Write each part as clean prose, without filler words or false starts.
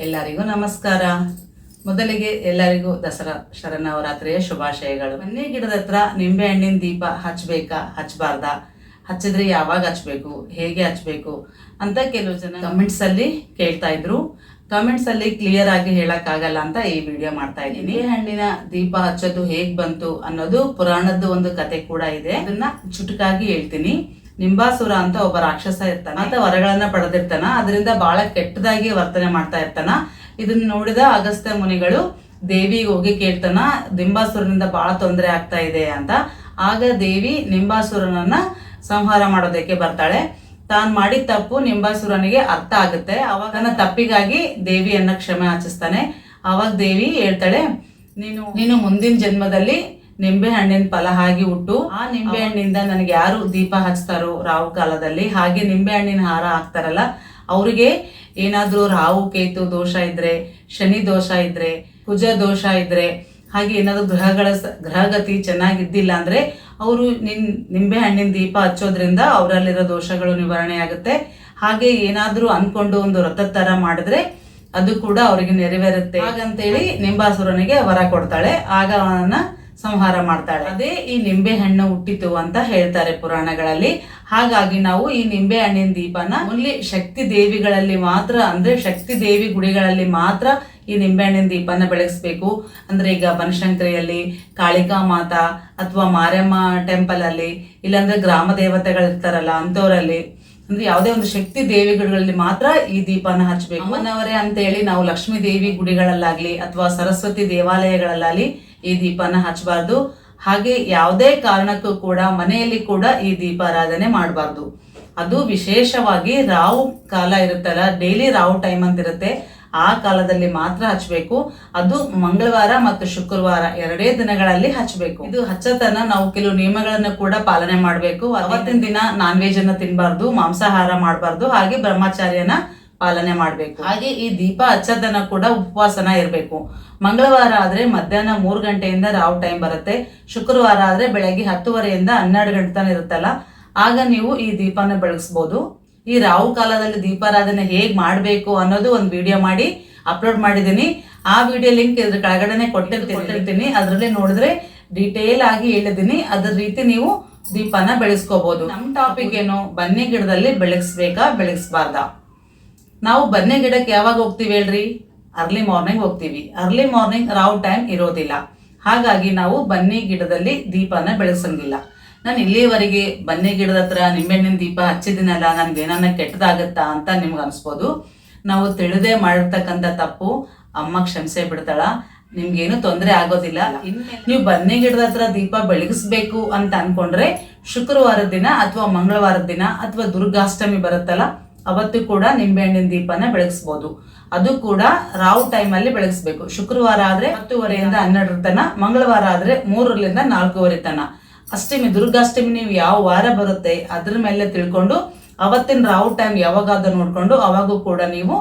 ಎಲ್ಲರಿಗೂ ನಮಸ್ಕಾರ. ಮೊದಲಿಗೆ ಎಲ್ಲರಿಗೂ ದಸರಾ ಶರನ್ನವರಾತ್ರಿಯ ಶುಭಾಶಯಗಳು. ಬನ್ನಿ ಗಿಡದ ಹತ್ರ ನಿಂಬೆ ಹಣ್ಣಿನ ದೀಪ ಹಚ್ಚಬೇಕಾ ಹಚ್ಚಬಾರ್ದಾ, ಹಚ್ಚಿದ್ರೆ ಯಾವಾಗ ಹಚ್ಚಬೇಕು, ಹೇಗೆ ಹಚ್ಚಬೇಕು ಅಂತ ಕೆಲವು ಜನ ಕಮೆಂಟ್ಸ್ ಅಲ್ಲಿ ಕೇಳ್ತಾ ಇದ್ರು. ಕಮೆಂಟ್ಸ್ ಅಲ್ಲಿ ಕ್ಲಿಯರ್ ಆಗಿ ಹೇಳಕ್ಕಾಗಲ್ಲ ಅಂತ ಈ ವಿಡಿಯೋ ಮಾಡ್ತಾ ಇದ್ದೀನಿ. ನಿಂಬೆ ಹಣ್ಣಿನ ದೀಪ ಹಚ್ಚೋದು ಹೇಗ್ ಬಂತು ಅನ್ನೋದು ಪುರಾಣದ ಒಂದು ಕತೆ ಕೂಡ ಇದೆ, ಅದನ್ನ ಚುಟುಕಾಗಿ ಹೇಳ್ತೀನಿ. ನಿಂಬಾಸುರ ಅಂತ ಒಬ್ಬ ರಾಕ್ಷಸ ಇರ್ತಾನ, ಆತ ವರಗಳನ್ನ ಪಡೆದಿರ್ತಾನ, ಅದರಿಂದ ಬಹಳ ಕೆಟ್ಟದಾಗಿ ವರ್ತನೆ ಮಾಡ್ತಾ ಇರ್ತಾನ. ಇದನ್ನ ನೋಡಿದ ಅಗಸ್ತ್ಯ ಮುನಿಗಳು ದೇವಿಗೆ ಹೋಗಿ ಕೇಳ್ತಾನ, ನಿಂಬಾಸುರನಿಂದ ಬಹಳ ತೊಂದರೆ ಆಗ್ತಾ ಇದೆ ಅಂತ. ಆಗ ದೇವಿ ನಿಂಬಾಸುರನನ್ನ ಸಂಹಾರ ಮಾಡೋದಕ್ಕೆ ಬರ್ತಾಳೆ. ತಾನ್ ಮಾಡಿದ ತಪ್ಪು ನಿಂಬಾಸುರನಿಗೆ ಅರ್ಥ ಆಗುತ್ತೆ. ಅವಾಗ ತನ್ನ ತಪ್ಪಿಗಾಗಿ ದೇವಿಯನ್ನ ಕ್ಷಮೆ ಯಾಚಿಸ್ತಾನೆ. ಅವಾಗ ದೇವಿ ಹೇಳ್ತಾಳೆ, ನೀನು ಮುಂದಿನ ಜನ್ಮದಲ್ಲಿ ನಿಂಬೆ ಹಣ್ಣಿನ ಫಲ ಆಗಿ ಹುಟ್ಟು. ಆ ನಿಂಬೆ ಹಣ್ಣಿಂದ ನನಗೆ ಯಾರು ದೀಪ ಹಚ್ತಾರೋ ರಾವು ಕಾಲದಲ್ಲಿ, ಹಾಗೆ ನಿಂಬೆ ಹಣ್ಣಿನ ಹಾರ ಹಾಕ್ತಾರಲ್ಲ ಅವ್ರಿಗೆ ಏನಾದ್ರೂ ರಾವು ಕೇತು ದೋಷ ಇದ್ರೆ, ಶನಿ ದೋಷ ಇದ್ರೆ, ಕುಜ ದೋಷ ಇದ್ರೆ, ಹಾಗೆ ಏನಾದ್ರು ಗ್ರಹಗತಿ ಚೆನ್ನಾಗಿದ್ದಿಲ್ಲ ಅಂದ್ರೆ ಅವರು ನಿಂಬೆ ಹಣ್ಣಿನ ದೀಪ ಹಚ್ಚೋದ್ರಿಂದ ಅವರಲ್ಲಿರೋ ದೋಷಗಳು ನಿವಾರಣೆ ಆಗುತ್ತೆ. ಹಾಗೆ ಏನಾದ್ರೂ ಅನ್ಕೊಂಡು ಒಂದು ವ್ರತದ ತರ ಮಾಡಿದ್ರೆ ಅದು ಕೂಡ ಅವರಿಗೆ ನೆರವೇರುತ್ತೆ. ಹಾಗಂತೇಳಿ ನಿಂಬಾಸುರನಿಗೆ ವರ ಕೊಡ್ತಾಳೆ. ಆಗ ಅವನನ್ನ ಸಂಹಾರ ಮಾಡ್ತಾಳೆ. ಅದೇ ಈ ನಿಂಬೆ ಹಣ್ಣು ಹುಟ್ಟಿತು ಅಂತ ಹೇಳ್ತಾರೆ ಪುರಾಣಗಳಲ್ಲಿ. ಹಾಗಾಗಿ ನಾವು ಈ ನಿಂಬೆ ಹಣ್ಣಿನ ದೀಪನ ಓನ್ಲಿ ಶಕ್ತಿ ದೇವಿಗಳಲ್ಲಿ ಮಾತ್ರ, ಅಂದ್ರೆ ಶಕ್ತಿ ದೇವಿ ಗುಡಿಗಳಲ್ಲಿ ಮಾತ್ರ ಈ ನಿಂಬೆ ಹಣ್ಣಿನ ದೀಪನ ಬೆಳಗಿಸ್ಬೇಕು. ಅಂದ್ರೆ ಈಗ ಬನಶಂಕರಿಯಲ್ಲಿ, ಕಾಳಿಕಾ ಮಾತಾ ಅಥವಾ ಮಾರಮ್ಮ ಟೆಂಪಲ್ ಅಲ್ಲಿ, ಇಲ್ಲಾಂದ್ರೆ ಗ್ರಾಮ ದೇವತೆಗಳಿರ್ತಾರಲ್ಲ ಅಂತವರಲ್ಲಿ, ಅಂದ್ರೆ ಯಾವುದೇ ಒಂದು ಶಕ್ತಿ ದೇವಿಗಳಲ್ಲಿ ಮಾತ್ರ ಈ ದೀಪನ ಹಚ್ಚಬೇಕು. ಅಮ್ಮನವರೇ ಅಂತ ಹೇಳಿ ನಾವು ಲಕ್ಷ್ಮೀ ದೇವಿ ಗುಡಿಗಳಲ್ಲಾಗ್ಲಿ ಅಥವಾ ಸರಸ್ವತಿ ದೇವಾಲಯಗಳಲ್ಲಾಗ್ಲಿ ಈ ದೀಪನ ಹಚ್ಚಬಾರ್ದು. ಹಾಗೆ ಯಾವುದೇ ಕಾರಣಕ್ಕೂ ಕೂಡ ಮನೆಯಲ್ಲಿ ಕೂಡ ಈ ದೀಪಾರಾಧನೆ ಮಾಡಬಾರ್ದು. ಅದು ವಿಶೇಷವಾಗಿ ರಾವು ಕಾಲ ಇರುತ್ತಲ್ಲ, ಡೈಲಿ ರಾವು ಟೈಮ್ ಅಂತ ಇರುತ್ತೆ, ಆ ಕಾಲದಲ್ಲಿ ಮಾತ್ರ ಹಚ್ಚಬೇಕು. ಅದು ಮಂಗಳವಾರ ಮತ್ತು ಶುಕ್ರವಾರ ಎರಡೇ ದಿನಗಳಲ್ಲಿ ಹಚ್ಚಬೇಕು. ಇದು ಹಚ್ಚತನ ನಾವು ಕೆಲವು ನಿಯಮಗಳನ್ನ ಕೂಡ ಪಾಲನೆ ಮಾಡಬೇಕು. ಅವತ್ತಿನ ದಿನ ನಾನ್ ವೆಜ್ ಅನ್ನ ತಿನ್ಬಾರ್ದು, ಮಾಂಸಾಹಾರ ಮಾಡಬಾರ್ದು, ಹಾಗೆ ಬ್ರಹ್ಮಚಾರ್ಯನ ಪಾಲನೆ ಮಾಡಬೇಕು. ಹಾಗೆ ಈ ದೀಪ ಹಚ್ಚತನ ಕೂಡ ಉಪವಾಸನ ಇರಬೇಕು. ಮಂಗಳವಾರ ಆದ್ರೆ ಮಧ್ಯಾಹ್ನ 3 ಗಂಟೆಯಿಂದ ರಾವ್ ಟೈಮ್ ಬರುತ್ತೆ. ಶುಕ್ರವಾರ ಆದ್ರೆ ಬೆಳಗ್ಗೆ 10:30ಯಿಂದ 12 ಗಂಟೆ ತನಕ ಇರುತ್ತಲ್ಲ, ಆಗ ನೀವು ಈ ದೀಪನ ಬೆಳಗಿಸ್ಬೋದು. ಈ ರಾವು ಕಾಲದಲ್ಲಿ ದೀಪಾರಾಧನೆ ಹೇಗ್ ಮಾಡ್ಬೇಕು ಅನ್ನೋದು ಒಂದು ವಿಡಿಯೋ ಮಾಡಿ ಅಪ್ಲೋಡ್ ಮಾಡಿದ್ದೀನಿ. ಆ ವಿಡಿಯೋ ಲಿಂಕ್ ಇದ್ರ ಕೆಳಗಡೆನೆ ಕೊಟ್ಟಿರ್ತೀನಿ. ಅದ್ರಲ್ಲಿ ನೋಡಿದ್ರೆ ಡೀಟೇಲ್ ಆಗಿ ಹೇಳಿದ್ದೀನಿ. ಅದ್ರ ರೀತಿ ನೀವು ದೀಪನ ಬೆಳೆಸ್ಕೋಬಹುದು. ನಮ್ ಟಾಪಿಕ್ ಏನು, ಬನ್ನಿ ಗಿಡದಲ್ಲಿ ಬೆಳಗಿಸ್ಬೇಕಾ ಬೆಳಗಿಸ್ಬಾರ್ದಾ? ನಾವು ಬನ್ನಿ ಗಿಡಕ್ಕೆ ಯಾವಾಗ ಹೋಗ್ತೀವಿ ಹೇಳ್ರಿ? ಅರ್ಲಿ ಮಾರ್ನಿಂಗ್ ಹೋಗ್ತೀವಿ. ಅರ್ಲಿ ಮಾರ್ನಿಂಗ್ ರಾವ್ ಟೈಮ್ ಇರೋದಿಲ್ಲ. ಹಾಗಾಗಿ ನಾವು ಬನ್ನಿ ಗಿಡದಲ್ಲಿ ದೀಪನ ಬೆಳೆಸಂಗಿಲ್ಲ. ನಾನು ಇಲ್ಲಿವರೆಗೆ ಬನ್ನಿ ಗಿಡದ ಹತ್ರ ನಿಂಬೆಹಣ್ಣಿನ ದೀಪ ಹಚ್ಚಿದಿನಲ್ಲ, ನನ್ಗೆ ಏನಾನ ಕೆಟ್ಟದಾಗತ್ತಾ ಅಂತ ನಿಮ್ಗೆ ಅನ್ಸ್ಬೋದು. ನಾವು ತಿಳಿದೇ ಮಾಡಿರ್ತಕ್ಕಂಥ ತಪ್ಪು ಅಮ್ಮ ಕ್ಷಮಿಸೇ ಬಿಡ್ತಾಳ, ನಿಮ್ಗೇನು ತೊಂದರೆ ಆಗೋದಿಲ್ಲ. ನೀವು ಬನ್ನಿ ಗಿಡದ ಹತ್ರ ದೀಪ ಬೆಳಗಿಸ್ಬೇಕು ಅಂತ ಅನ್ಕೊಂಡ್ರೆ ಶುಕ್ರವಾರದ ದಿನ ಅಥವಾ ಮಂಗಳವಾರದ ದಿನ ಅಥವಾ ದುರ್ಗಾಷ್ಟಮಿ ಬರುತ್ತಲ್ಲ, ಅವತ್ತು ಕೂಡ ನಿಂಬೆಹಣ್ಣಿನ ದೀಪನ ಬೆಳಗಿಸ್ಬೋದು. ಅದು ಕೂಡ ರಾವ್ ಟೈಮ್ ಅಲ್ಲಿ ಬೆಳಗಿಸ್ಬೇಕು. ಶುಕ್ರವಾರ ಆದ್ರೆ 10:30ಯಿಂದ 12 ತನ, ಮಂಗಳವಾರ ಆದ್ರೆ 3ರಿಂದ 4 ತನ. ಅಷ್ಟಮಿ ದುರ್ಗಾಷ್ಟಮಿ ನೀವು ಯಾವ ವಾರ ಬರುತ್ತೆ ಅದ್ರ ಮೇಲೆ ತಿಳ್ಕೊಂಡು ಅವತ್ತಿನ ರಾವ್ ಟೈಮ್ ಯಾವಾಗಾದ್ರೂ ನೋಡ್ಕೊಂಡು ಅವಾಗೂ ಕೂಡ ನೀವು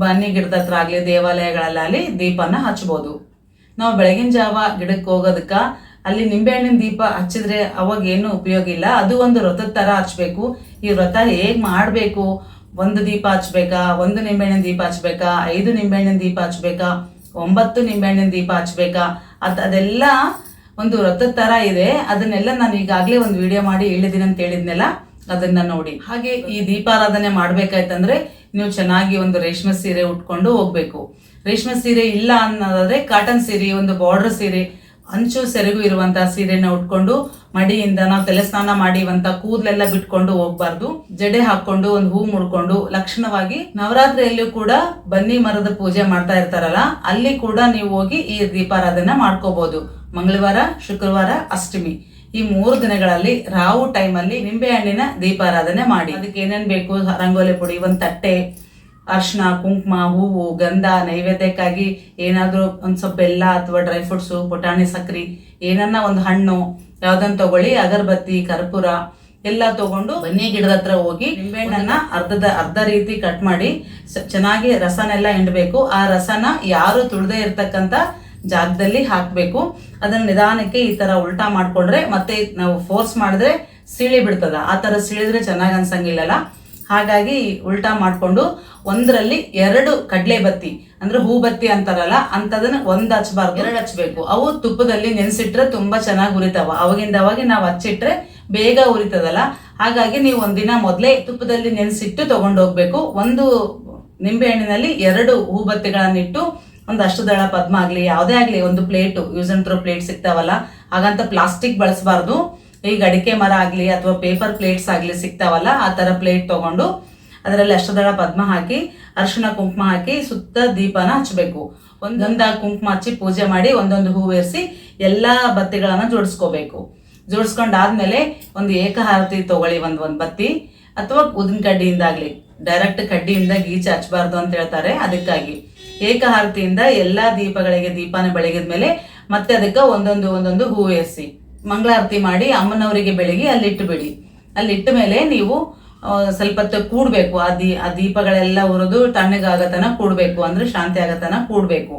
ಬನ್ನಿ ಗಿಡದ ಹತ್ರ ಆಗ್ಲಿ ದೇವಾಲಯಗಳಲ್ಲಾಗಲಿ ದೀಪನ ಹಚ್ಬೋದು. ನಾವು ಬೆಳಗಿನ ಜಾವ ಗಿಡಕ್ಕೆ ಹೋಗೋದಕ್ಕ ಅಲ್ಲಿ ನಿಂಬೆಹಣ್ಣಿನ ದೀಪ ಹಚ್ಚಿದ್ರೆ ಅವಾಗ ಏನು ಉಪಯೋಗ ಇಲ್ಲ. ಅದು ಒಂದು ವ್ರತದ ತರ ಹಚ್ಬೇಕು. ಈ ವ್ರತ ಹೇಗ್ ಮಾಡ್ಬೇಕು, 1 ದೀಪ ಹಚ್ಬೇಕಾ, 1 ನಿಂಬೆಹಣ್ಣಿನ ದೀಪ ಹಚ್ಬೇಕಾ, 5 ನಿಂಬೆಹಣ್ಣಿನ ದೀಪ ಹಚ್ಬೇಕಾ, 9 ನಿಂಬೆಹಣ್ಣಿನ ದೀಪ ಹಚ್ಬೇಕಾ, ಅದೆಲ್ಲ ಒಂದು ವ್ರತದ ತರ ಇದೆ. ಅದನ್ನೆಲ್ಲ ನಾನು ಈಗಾಗಲೇ ಒಂದು ವಿಡಿಯೋ ಮಾಡಿ ಹೇಳಿದ್ದೀನಿ ಅಂತ ಹೇಳಿದ್ನೆಲ್ಲ, ಅದನ್ನ ನೋಡಿ. ಹಾಗೆ ಈ ದೀಪಾರಾಧನೆ ಮಾಡ್ಬೇಕಾಯ್ತಂದ್ರೆ ನೀವು ಚೆನ್ನಾಗಿ ಒಂದು ರೇಷ್ಮೆ ಸೀರೆ ಉಟ್ಕೊಂಡು ಹೋಗ್ಬೇಕು. ರೇಷ್ಮೆ ಸೀರೆ ಇಲ್ಲ ಅನ್ನೋದಾದ್ರೆ ಕಾಟನ್ ಸೀರೆ, ಒಂದು ಬಾರ್ಡರ್ ಸೀರೆ, ಅಂಚು ಸೆರಗು ಇರುವಂತಹ ಸೀರೆನ ಉಟ್ಕೊಂಡು ಮಡಿಯಿಂದ ನಾವು ತಲೆ ಸ್ನಾನ ಮಾಡಿವಂತ ಕೂದಲೆಲ್ಲ ಬಿಟ್ಕೊಂಡು ಹೋಗ್ಬಾರ್ದು. ಜಡೆ ಹಾಕೊಂಡು ಒಂದು ಹೂ ಮುಡ್ಕೊಂಡು ಲಕ್ಷಣವಾಗಿ ನವರಾತ್ರಿಯಲ್ಲೂ ಕೂಡ ಬನ್ನಿ ಮರದ ಪೂಜೆ ಮಾಡ್ತಾ ಇರ್ತಾರಲ್ಲ, ಅಲ್ಲಿ ಕೂಡ ನೀವು ಹೋಗಿ ಈ ದೀಪಾರಾಧನೆ ಮಾಡ್ಕೋಬಹುದು. ಮಂಗಳವಾರ, ಶುಕ್ರವಾರ, ಅಷ್ಟಮಿ ಈ 3 ದಿನಗಳಲ್ಲಿ ರಾವು ಟೈಮ್ ಅಲ್ಲಿ ನಿಂಬೆ ಹಣ್ಣಿನ ದೀಪಾರಾಧನೆ ಮಾಡಿ. ಅದಕ್ಕೆ ಏನೇನ್ ಬೇಕು, ರಂಗೋಲಿ ಪುಡಿ, 1 ತಟ್ಟೆ, ಅರ್ಶಿನ, ಕುಂಕುಮ, ಹೂವು, ಗಂಧ, ನೈವೇದ್ಯಕ್ಕಾಗಿ ಏನಾದ್ರೂ ಒಂದ್ ಸ್ವಲ್ಪ ಬೆಲ್ಲ ಅಥವಾ ಡ್ರೈ ಫ್ರೂಟ್ಸು, ಪುಟಾಣಿ ಸಕ್ರಿ, ಏನನ್ನ ಒಂದು ಹಣ್ಣು ಯಾವ್ದನ್ನ ತಗೊಳ್ಳಿ, ಅಗರಬತ್ತಿ, ಕರ್ಪೂರ ಎಲ್ಲ ತಗೊಂಡು ಬನ್ನಿ ಗಿಡದ ಹತ್ರ ಹೋಗಿ ನಿಂಬೆಹಣ್ಣನ್ನ ಅರ್ಧ ರೀತಿ ಕಟ್ ಮಾಡಿ ಚೆನ್ನಾಗಿ ರಸನೆಲ್ಲ ಹಿಂಡ್ಬೇಕು. ಆ ರಸನ ಯಾರು ತುಳ್ದೇ ಇರ್ತಕ್ಕಂಥ ಜಾಗದಲ್ಲಿ ಹಾಕ್ಬೇಕು. ಅದನ್ನ ನಿಧಾನಕ್ಕೆ ಈ ತರ ಉಲ್ಟಾ ಮಾಡ್ಕೊಂಡ್ರೆ, ಮತ್ತೆ ನಾವು ಫೋರ್ಸ್ ಮಾಡಿದ್ರೆ ಸಿಳಿ ಬಿಡ್ತದ. ಆ ತರ ಸಿಳಿದ್ರೆ ಚೆನ್ನಾಗ್ ಅನ್ಸಂಗಿಲ್ಲಲ್ಲ. ಹಾಗಾಗಿ ಉಲ್ಟಾ ಮಾಡಿಕೊಂಡು ಒಂದರಲ್ಲಿ 2 ಕಡಲೆ ಬತ್ತಿ ಅಂದ್ರೆ ಹೂ ಬತ್ತಿ ಅಂತಾರಲ್ಲ ಅಂಥದನ್ನ ಒಂದು ಹಚ್ಚಬಾರ್ದು, 2 ಹಚ್ಚಬೇಕು. ಅವು ತುಪ್ಪದಲ್ಲಿ ನೆನೆಸಿಟ್ರೆ ತುಂಬಾ ಚೆನ್ನಾಗಿ ಉರಿತಾವ. ಅವಾಗಿಂದ ಅವಾಗ ನಾವು ಹಚ್ಚಿಟ್ರೆ ಬೇಗ ಉರಿತದಲ್ಲ. ಹಾಗಾಗಿ ನೀವು ಒಂದಿನ ಮೊದಲೇ ತುಪ್ಪದಲ್ಲಿ ನೆನೆಸಿಟ್ಟು ತಗೊಂಡೋಗ್ಬೇಕು. ಒಂದು ನಿಂಬೆ ಹಣ್ಣಿನಲ್ಲಿ 2 ಹೂ ಬತ್ತಿಗಳನ್ನಿಟ್ಟು ಒಂದು ಅಷ್ಟದಳ ಪದ್ಮ ಆಗಲಿ ಯಾವುದೇ ಆಗಲಿ ಒಂದು plate use and throw plate ಸಿಗ್ತಾವಲ್ಲ, ಹಾಗಂತ ಪ್ಲಾಸ್ಟಿಕ್ ಬಳಸಬಾರ್ದು. ಈಗ ಅಡಿಕೆ ಮರ ಆಗಲಿ ಅಥವಾ ಪೇಪರ್ ಪ್ಲೇಟ್ಸ್ ಆಗಲಿ ಸಿಗ್ತಾವಲ್ಲ, ಆ ಥರ ಪ್ಲೇಟ್ ತೊಗೊಂಡು ಅದರಲ್ಲಿ ಅಷ್ಟದಳ ಪದ್ಮ ಹಾಕಿ ಅರಿಶಿಣ ಕುಂಕುಮ ಹಾಕಿ ಸುತ್ತ ದೀಪನ ಹಚ್ಚಬೇಕು. ಒಂದೊಂದಾಗಿ ಕುಂಕುಮ ಹಚ್ಚಿ ಪೂಜೆ ಮಾಡಿ ಒಂದೊಂದು ಹೂವು ಏರಿಸಿ ಎಲ್ಲ ಬತ್ತಿಗಳನ್ನು ಜೋಡಿಸ್ಕೋಬೇಕು. ಜೋಡಿಸ್ಕೊಂಡಾದ್ಮೇಲೆ ಒಂದು ಏಕಹಾರತಿ ತಗೊಳ್ಳಿ, ಒಂದು ಬತ್ತಿ ಅಥವಾ ಉದಿನ ಕಡ್ಡಿಯಿಂದಾಗಲಿ. ಡೈರೆಕ್ಟ್ ಕಡ್ಡಿಯಿಂದ ಗೀಚಿ ಹಚ್ಚಬಾರ್ದು ಅಂತ ಹೇಳ್ತಾರೆ. ಅದಕ್ಕಾಗಿ ಏಕಹಾರತಿಯಿಂದ ಎಲ್ಲ ದೀಪಗಳಿಗೆ ದೀಪನ ಬೆಳಗಿದ ಮೇಲೆ ಮತ್ತೆ ಅದಕ್ಕೆ ಒಂದೊಂದು ಹೂವು ಏರಿಸಿ ಮಂಗಳಾರತಿ ಮಾಡಿ ಅಮ್ಮನವರಿಗೆ ಬೆಳಗಿ ಅಲ್ಲಿಟ್ಟು ಬಿಡಿ. ಅಲ್ಲಿಟ್ಟ ಮೇಲೆ ನೀವು ಸ್ವಲ್ಪ ಹೊತ್ತು ಕೂಡಬೇಕು. ಆ ದೀಪಗಳೆಲ್ಲ ಉರಿದು ತಣ್ಣಗಾಗತನ ಕೂಡಬೇಕು, ಅಂದ್ರೆ ಶಾಂತಿ ಆಗತನ ಕೂಡಬೇಕು.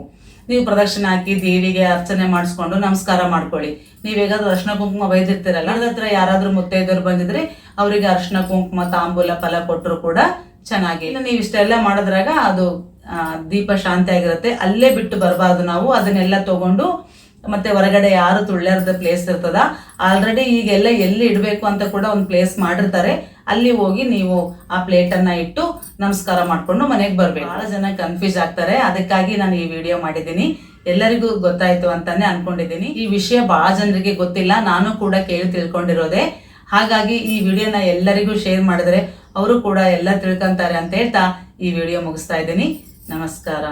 ನೀವು ಪ್ರದಕ್ಷಿಣೆ ಹಾಕಿ ದೇವಿಗೆ ಅರ್ಚನೆ ಮಾಡಿಸ್ಕೊಂಡು ನಮಸ್ಕಾರ ಮಾಡ್ಕೊಳ್ಳಿ. ನೀವೇಗಾದ್ರೂ ಅರ್ಶಿನ ಕುಂಕುಮ ಬೈದಿರ್ತೀರಲ್ಲ, ಅದ್ರ ಹತ್ರ ಯಾರಾದ್ರೂ ಮುತ್ತೈದೆಯರು ಬಂದಿದ್ರೆ ಅವರಿಗೆ ಅರ್ಶಿನ ಕುಂಕುಮ ತಾಂಬೂಲ ಫಲ ಕೊಟ್ಟರು ಕೂಡ ಚೆನ್ನಾಗಿ. ಇನ್ನು ನೀವು ಇಷ್ಟೆಲ್ಲ ಮಾಡಿದ್ರಾಗ ಅದು ದೀಪ ಶಾಂತಿ ಆಗಿರುತ್ತೆ. ಅಲ್ಲೇ ಬಿಟ್ಟು ಬರಬಾರ್ದು ನಾವು. ಅದನ್ನೆಲ್ಲ ತಗೊಂಡು ಮತ್ತೆ ಹೊರಗಡೆ ಯಾರು ತುಳ್ಳ್ಯಾರದ ಪ್ಲೇಸ್ ಇರ್ತದ, ಆಲ್ರೆಡಿ ಈಗೆಲ್ಲ ಎಲ್ಲಿ ಇಡಬೇಕು ಅಂತ ಕೂಡ ಒಂದು ಪ್ಲೇಸ್ ಮಾಡಿರ್ತಾರೆ. ಅಲ್ಲಿ ಹೋಗಿ ನೀವು ಆ ಪ್ಲೇಟನ್ನು ಇಟ್ಟು ನಮಸ್ಕಾರ ಮಾಡಿಕೊಂಡು ಮನೆಗೆ ಬರಬೇಕು. ಭಾಳ ಜನ ಕನ್ಫ್ಯೂಸ್ ಆಗ್ತಾರೆ. ಅದಕ್ಕಾಗಿ ನಾನು ಈ ವಿಡಿಯೋ ಮಾಡಿದ್ದೀನಿ. ಎಲ್ಲರಿಗೂ ಗೊತ್ತಾಯ್ತು ಅಂತಾನೆ ಅನ್ಕೊಂಡಿದ್ದೀನಿ. ಈ ವಿಷಯ ಭಾಳ ಜನರಿಗೆ ಗೊತ್ತಿಲ್ಲ, ನಾನು ಕೂಡ ಕೇಳಿ ತಿಳ್ಕೊಂಡಿರೋದೆ. ಹಾಗಾಗಿ ಈ ವಿಡಿಯೋನ ಎಲ್ಲರಿಗೂ ಶೇರ್ ಮಾಡಿದ್ರೆ ಅವರು ಕೂಡ ಎಲ್ಲ ತಿಳ್ಕೊಂತಾರೆ ಅಂತ ಹೇಳ್ತಾ ಈ ವಿಡಿಯೋ ಮುಗಿಸ್ತಾ ಇದ್ದೀನಿ. ನಮಸ್ಕಾರ.